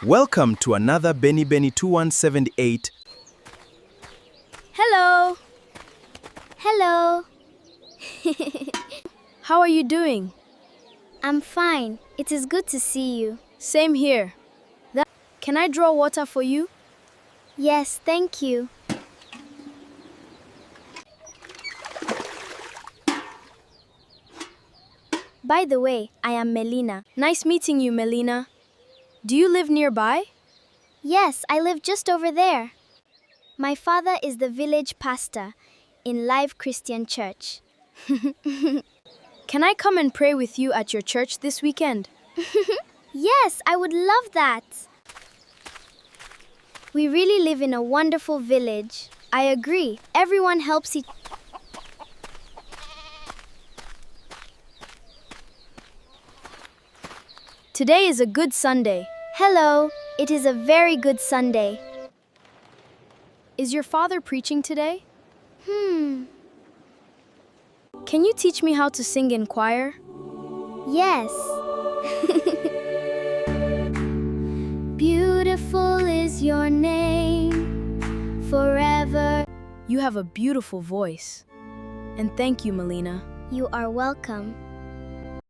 Welcome to another Benny 2178. Hello. Hello. How are you doing? I'm fine. It is good to see you. Same here. Can I draw water for you? Yes, thank you. By the way, I am Mellina. Nice meeting you, Mellina. Do you live nearby? Yes, I live just over there. My father is the village pastor in Live Christian Church. Can I come and pray with you at your church this weekend? Yes, I would love that. We really live in a wonderful village. I agree. Everyone helps each other. Today is a good Sunday. Hello. It is a very good Sunday. Is your father preaching today? Hmm. Can you teach me how to sing in choir? Yes. Beautiful is your name forever. You have a beautiful voice. And thank you, Mellina. You are welcome.